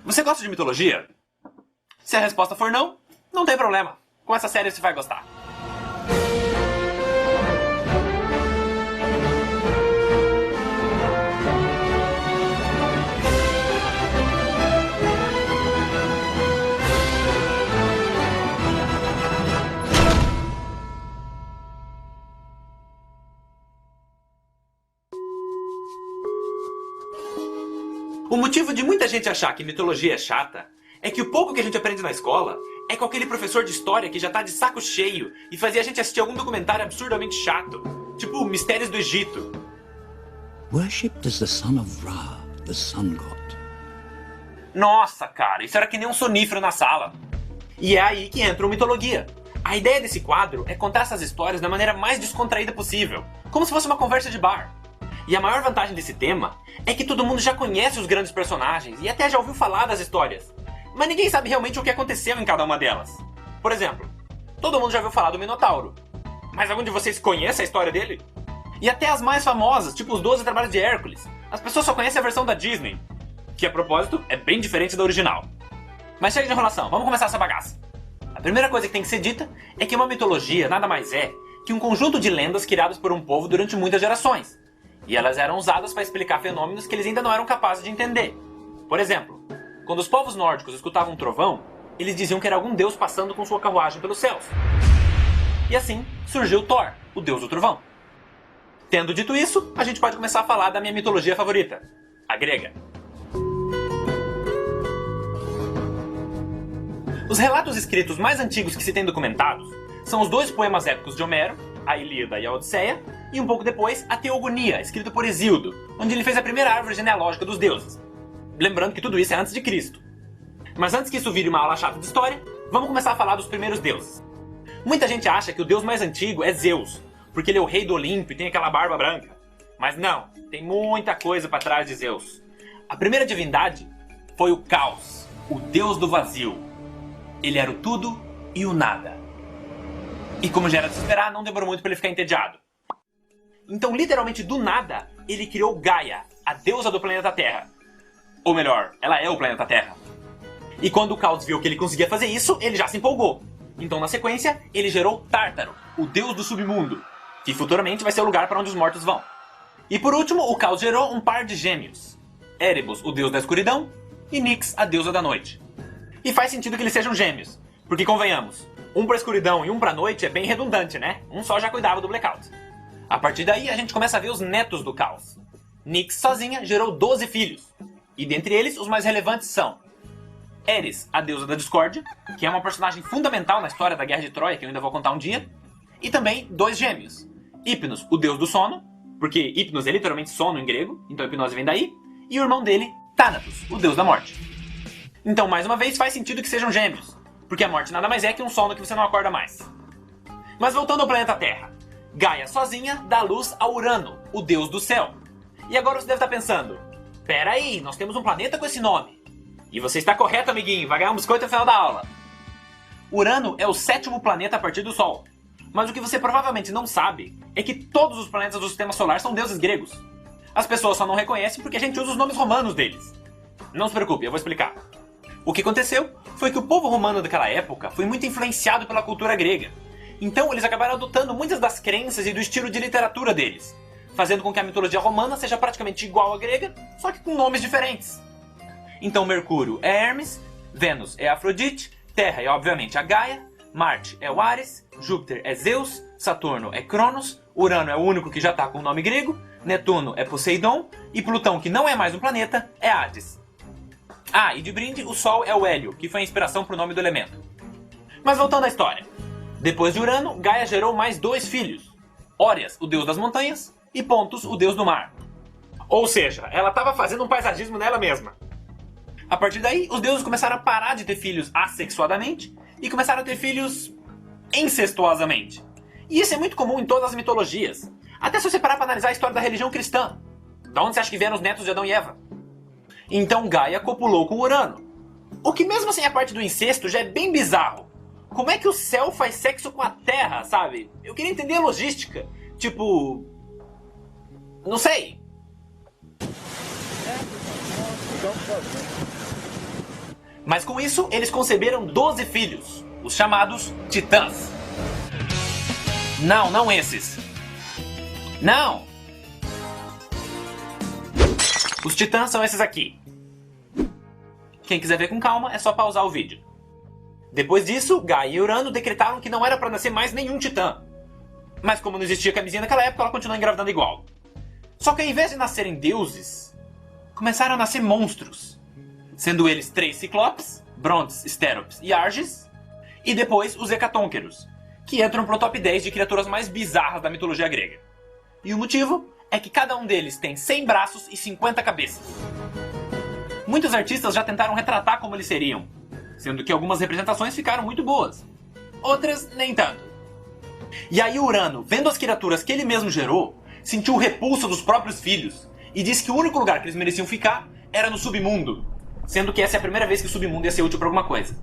Você gosta de mitologia? Se a resposta for não, não tem problema. Com essa série você vai gostar. O motivo de muita gente achar que mitologia é chata é que o pouco que a gente aprende na escola é com aquele professor de história que já tá de saco cheio e fazia a gente assistir algum documentário absurdamente chato, tipo Mistérios do Egito. Worshipped as the son of Ra, the sun god. Nossa, cara, isso era que nem um sonífero na sala. E é aí que entra o Mitologia. A ideia desse quadro é contar essas histórias da maneira mais descontraída possível, como se fosse uma conversa de bar. E a maior vantagem desse tema é que todo mundo já conhece os grandes personagens e até já ouviu falar das histórias. Mas ninguém sabe realmente o que aconteceu em cada uma delas. Por exemplo, todo mundo já ouviu falar do Minotauro. Mas algum de vocês conhece a história dele? E até as mais famosas, tipo os 12 Trabalhos de Hércules. As pessoas só conhecem a versão da Disney, que a propósito é bem diferente da original. Mas chega de enrolação, vamos começar essa bagaça. A primeira coisa que tem que ser dita é que uma mitologia nada mais é que um conjunto de lendas criadas por um povo durante muitas gerações. E elas eram usadas para explicar fenômenos que eles ainda não eram capazes de entender. Por exemplo, quando os povos nórdicos escutavam um trovão, eles diziam que era algum deus passando com sua carruagem pelos céus. E assim surgiu Thor, o deus do trovão. Tendo dito isso, a gente pode começar a falar da minha mitologia favorita, a grega. Os relatos escritos mais antigos que se tem documentados são os 2 poemas épicos de Homero, a Ilíada e a Odisseia, e um pouco depois a Teogonia, escrito por Hesíodo, onde ele fez a primeira árvore genealógica dos deuses. Lembrando que tudo isso é antes de Cristo. Mas antes que isso vire uma aula chata de história, vamos começar a falar dos primeiros deuses. Muita gente acha que o deus mais antigo é Zeus, porque ele é o rei do Olimpo e tem aquela barba branca. Mas não, tem muita coisa para trás de Zeus. A primeira divindade foi o Caos, o deus do vazio. Ele era o tudo e o nada. E como já era de se esperar, não demorou muito para ele ficar entediado. Então, literalmente do nada, ele criou Gaia, a deusa do planeta Terra. Ou melhor, ela é o planeta Terra. E quando o Caos viu que ele conseguia fazer isso, ele já se empolgou. Então, na sequência, ele gerou Tártaro, o deus do submundo, que futuramente vai ser o lugar para onde os mortos vão. E por último, o Caos gerou um par de gêmeos. Erebus, o deus da escuridão, e Nyx, a deusa da noite. E faz sentido que eles sejam gêmeos, porque convenhamos, um pra escuridão e um pra noite é bem redundante, né? Um só já cuidava do blackout. A partir daí, a gente começa a ver os netos do Caos. Nyx sozinha gerou 12 filhos, e dentre eles, os mais relevantes são Eris, a deusa da discórdia, que é uma personagem fundamental na história da Guerra de Troia, que eu ainda vou contar um dia, e também 2 gêmeos. Hypnos, o deus do sono, porque Hypnos é literalmente sono em grego, então hipnose vem daí, e o irmão dele, Thanatos, o deus da morte. Então, mais uma vez, faz sentido que sejam gêmeos, porque a morte nada mais é que um sono que você não acorda mais. Mas voltando ao planeta Terra, Gaia sozinha dá luz a Urano, o deus do céu. E agora você deve estar pensando, pera aí, nós temos um planeta com esse nome. E você está correto, amiguinho, vai ganhar um biscoito no final da aula. Urano é o 7º planeta a partir do Sol. Mas o que você provavelmente não sabe é que todos os planetas do Sistema Solar são deuses gregos. As pessoas só não reconhecem porque a gente usa os nomes romanos deles. Não se preocupe, eu vou explicar. O que aconteceu foi que o povo romano daquela época foi muito influenciado pela cultura grega. Então eles acabaram adotando muitas das crenças e do estilo de literatura deles, fazendo com que a mitologia romana seja praticamente igual à grega, só que com nomes diferentes. Então Mercúrio é Hermes, Vênus é Afrodite, Terra é obviamente a Gaia, Marte é o Ares, Júpiter é Zeus, Saturno é Cronos, Urano é o único que já está com o nome grego, Netuno é Poseidon e Plutão, que não é mais um planeta, é Hades. Ah, e de brinde, o Sol é o Hélio, que foi a inspiração para o nome do elemento. Mas voltando à história. Depois de Urano, Gaia gerou mais 2 filhos. Órias, o deus das montanhas, e Pontus, o deus do mar. Ou seja, ela estava fazendo um paisagismo nela mesma. A partir daí, os deuses começaram a parar de ter filhos assexuadamente e começaram a ter filhos incestuosamente. E isso é muito comum em todas as mitologias. Até se você parar para analisar a história da religião cristã. Da onde você acha que vieram os netos de Adão e Eva? Então Gaia copulou com Urano. O que mesmo sem a parte do incesto já é bem bizarro. Como é que o céu faz sexo com a terra, sabe? Eu queria entender a logística. Tipo... não sei. Mas com isso, eles conceberam 12 filhos, os chamados Titãs. Não, não esses. Não! Os Titãs são esses aqui. Quem quiser ver com calma, é só pausar o vídeo. Depois disso, Gaia e Urano decretaram que não era para nascer mais nenhum Titã. Mas como não existia camisinha naquela época, ela continuou engravidando igual. Só que ao invés de nascerem deuses, começaram a nascer monstros. Sendo eles 3 Ciclopes, Brontes, Stéropes e Arges, e depois os Hecatônqueros, que entram pro top 10 de criaturas mais bizarras da mitologia grega. E o motivo é que cada um deles tem 100 braços e 50 cabeças. Muitos artistas já tentaram retratar como eles seriam, sendo que algumas representações ficaram muito boas, outras nem tanto. E aí Urano, vendo as criaturas que ele mesmo gerou, sentiu o repulso dos próprios filhos e disse que o único lugar que eles mereciam ficar era no submundo, sendo que essa é a primeira vez que o submundo ia ser útil para alguma coisa.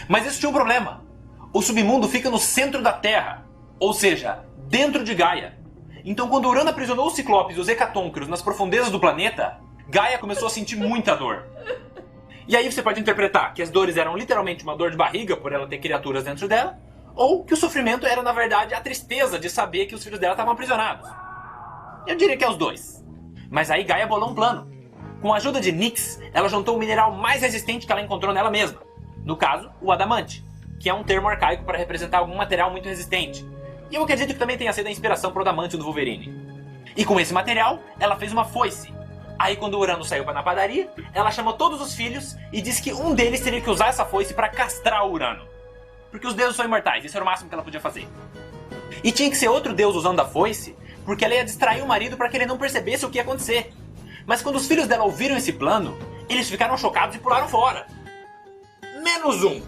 Mas isso tinha um problema. O submundo fica no centro da Terra, ou seja, dentro de Gaia. Então quando Urano aprisionou os Ciclopes e os Hecatônqueros nas profundezas do planeta, Gaia começou a sentir muita dor. E aí você pode interpretar que as dores eram literalmente uma dor de barriga por ela ter criaturas dentro dela, ou que o sofrimento era na verdade a tristeza de saber que os filhos dela estavam aprisionados. Eu diria que é os dois. Mas aí Gaia bolou um plano. Com a ajuda de Nyx, ela juntou o mineral mais resistente que ela encontrou nela mesma. No caso, o adamante, que é um termo arcaico para representar algum material muito resistente. E eu acredito que também tenha sido a inspiração para o adamante do Wolverine. E com esse material, ela fez uma foice. Aí quando o Urano saiu para na padaria, ela chamou todos os filhos e disse que um deles teria que usar essa foice para castrar o Urano. Porque os deuses são imortais, isso era o máximo que ela podia fazer. E tinha que ser outro deus usando a foice, porque ela ia distrair o marido para que ele não percebesse o que ia acontecer. Mas quando os filhos dela ouviram esse plano, eles ficaram chocados e pularam fora. Menos um.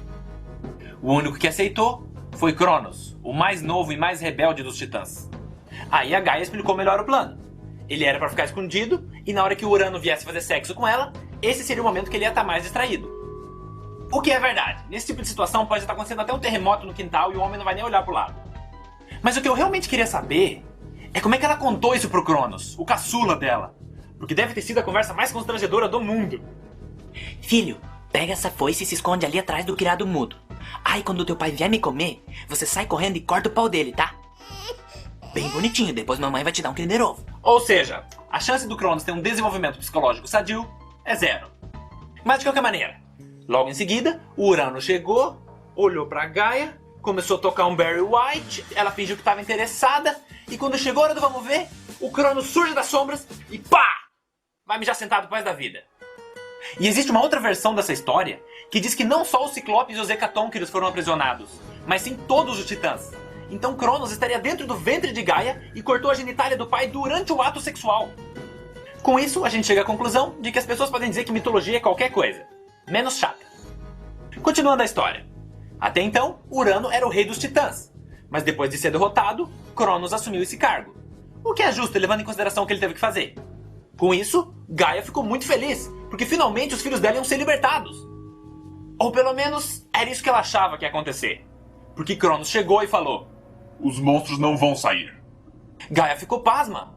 O único que aceitou foi Cronos, o mais novo e mais rebelde dos Titãs. Aí a Gaia explicou melhor o plano. Ele era para ficar escondido, e na hora que o Urano viesse fazer sexo com ela, esse seria o momento que ele ia estar mais distraído. O que é verdade. Nesse tipo de situação pode estar acontecendo até um terremoto no quintal e o homem não vai nem olhar pro lado. Mas o que eu realmente queria saber é como é que ela contou isso pro Cronos, o caçula dela. Porque deve ter sido a conversa mais constrangedora do mundo. Filho, pega essa foice e se esconde ali atrás do criado mudo. Aí quando teu pai vier me comer, você sai correndo e corta o pau dele, tá? Bem bonitinho, depois mamãe vai te dar um Kinder Ovo. Ou seja, a chance do Cronos ter um desenvolvimento psicológico sadio é 0. Mas de qualquer maneira, logo em seguida, o Urano chegou, olhou pra Gaia, começou a tocar um Barry White, ela fingiu que estava interessada, e quando chegou a hora do vamos ver, o Cronos surge das sombras e pá! Vai mijar sentado pro resto da vida. E existe uma outra versão dessa história que diz que não só os Ciclopes e os Hecatônqueros foram aprisionados, mas sim todos os Titãs. Então Cronos estaria dentro do ventre de Gaia e cortou a genitália do pai durante o ato sexual. Com isso, a gente chega à conclusão de que as pessoas podem dizer que mitologia é qualquer coisa, menos chata. Continuando a história. Até então, Urano era o rei dos Titãs, mas depois de ser derrotado, Cronos assumiu esse cargo. O que é justo, levando em consideração o que ele teve que fazer. Com isso, Gaia ficou muito feliz, porque finalmente os filhos dela iam ser libertados. Ou pelo menos, era isso que ela achava que ia acontecer. Porque Cronos chegou e falou: os monstros não vão sair. Gaia ficou pasma.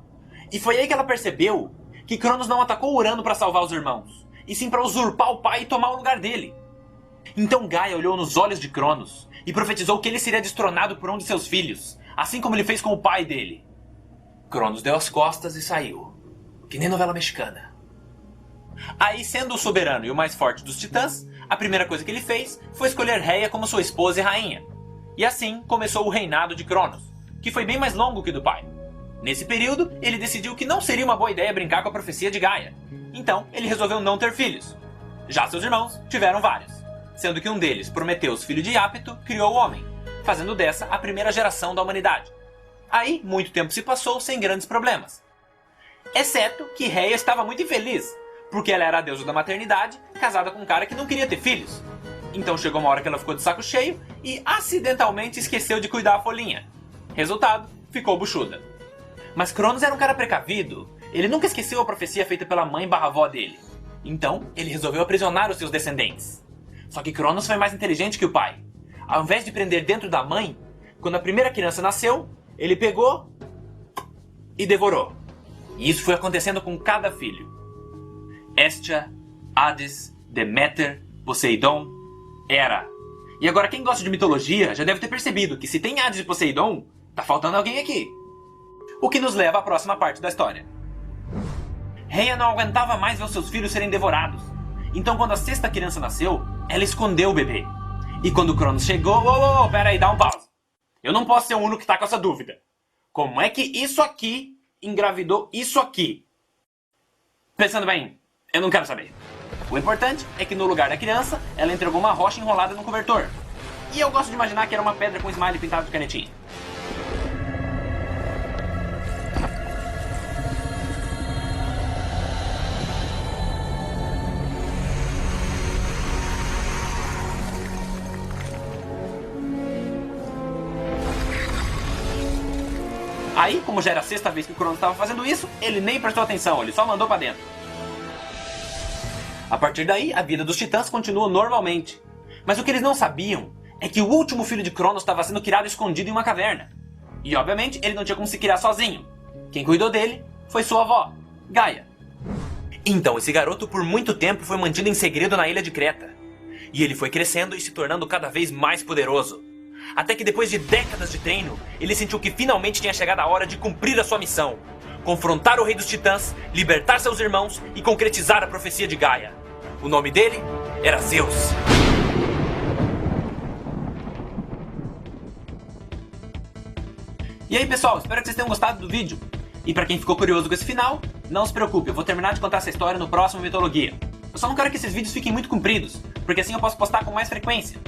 E foi aí que ela percebeu que Cronos não atacou Urano para salvar os irmãos, e sim para usurpar o pai e tomar o lugar dele. Então Gaia olhou nos olhos de Cronos e profetizou que ele seria destronado por um de seus filhos, assim como ele fez com o pai dele. Cronos deu as costas e saiu, que nem novela mexicana. Aí, sendo o soberano e o mais forte dos Titãs, a primeira coisa que ele fez foi escolher Rhea como sua esposa e rainha. E assim começou o reinado de Cronos, que foi bem mais longo que o do pai. Nesse período, ele decidiu que não seria uma boa ideia brincar com a profecia de Gaia. Então, ele resolveu não ter filhos. Já seus irmãos tiveram vários, sendo que um deles, Prometeus, filho de Iapto, criou o homem, fazendo dessa a primeira geração da humanidade. Aí, muito tempo se passou sem grandes problemas. Exceto que Rhea estava muito infeliz, porque ela era a deusa da maternidade, casada com um cara que não queria ter filhos. Então chegou uma hora que ela ficou de saco cheio e acidentalmente esqueceu de cuidar a folhinha. Resultado, ficou buchuda. Mas Cronos era um cara precavido. Ele nunca esqueceu a profecia feita pela mãe/avó dele. Então, ele resolveu aprisionar os seus descendentes. Só que Cronos foi mais inteligente que o pai. Ao invés de prender dentro da mãe, quando a primeira criança nasceu, ele pegou e devorou. E isso foi acontecendo com cada filho. Hestia, Hades, Deméter, Poseidon, Hera. E agora quem gosta de mitologia já deve ter percebido que se tem Hades e Poseidon, tá faltando alguém aqui. O que nos leva à próxima parte da história. Rhea não aguentava mais ver os seus filhos serem devorados. Então quando a sexta criança nasceu, ela escondeu o bebê. E quando Cronos chegou... Pera aí, dá um pause. Eu não posso ser o único que tá com essa dúvida. Como é que isso aqui engravidou isso aqui? Pensando bem, eu não quero saber. O importante é que no lugar da criança, ela entregou uma rocha enrolada no cobertor. E eu gosto de imaginar que era uma pedra com smiley pintado de canetinha. Aí, como já era a sexta vez que o Cronos estava fazendo isso, ele nem prestou atenção, ele só mandou pra dentro. A partir daí, a vida dos titãs continua normalmente. Mas o que eles não sabiam é que o último filho de Cronos estava sendo criado escondido em uma caverna. E obviamente ele não tinha como se criar sozinho. Quem cuidou dele foi sua avó, Gaia. Então esse garoto por muito tempo foi mantido em segredo na ilha de Creta. E ele foi crescendo e se tornando cada vez mais poderoso. Até que depois de décadas de treino, ele sentiu que finalmente tinha chegado a hora de cumprir a sua missão. Confrontar o rei dos titãs, libertar seus irmãos e concretizar a profecia de Gaia. O nome dele era Zeus. E aí pessoal, espero que vocês tenham gostado do vídeo. E pra quem ficou curioso com esse final, não se preocupe, eu vou terminar de contar essa história no próximo Mitologia. Eu só não quero que esses vídeos fiquem muito compridos, porque assim eu posso postar com mais frequência.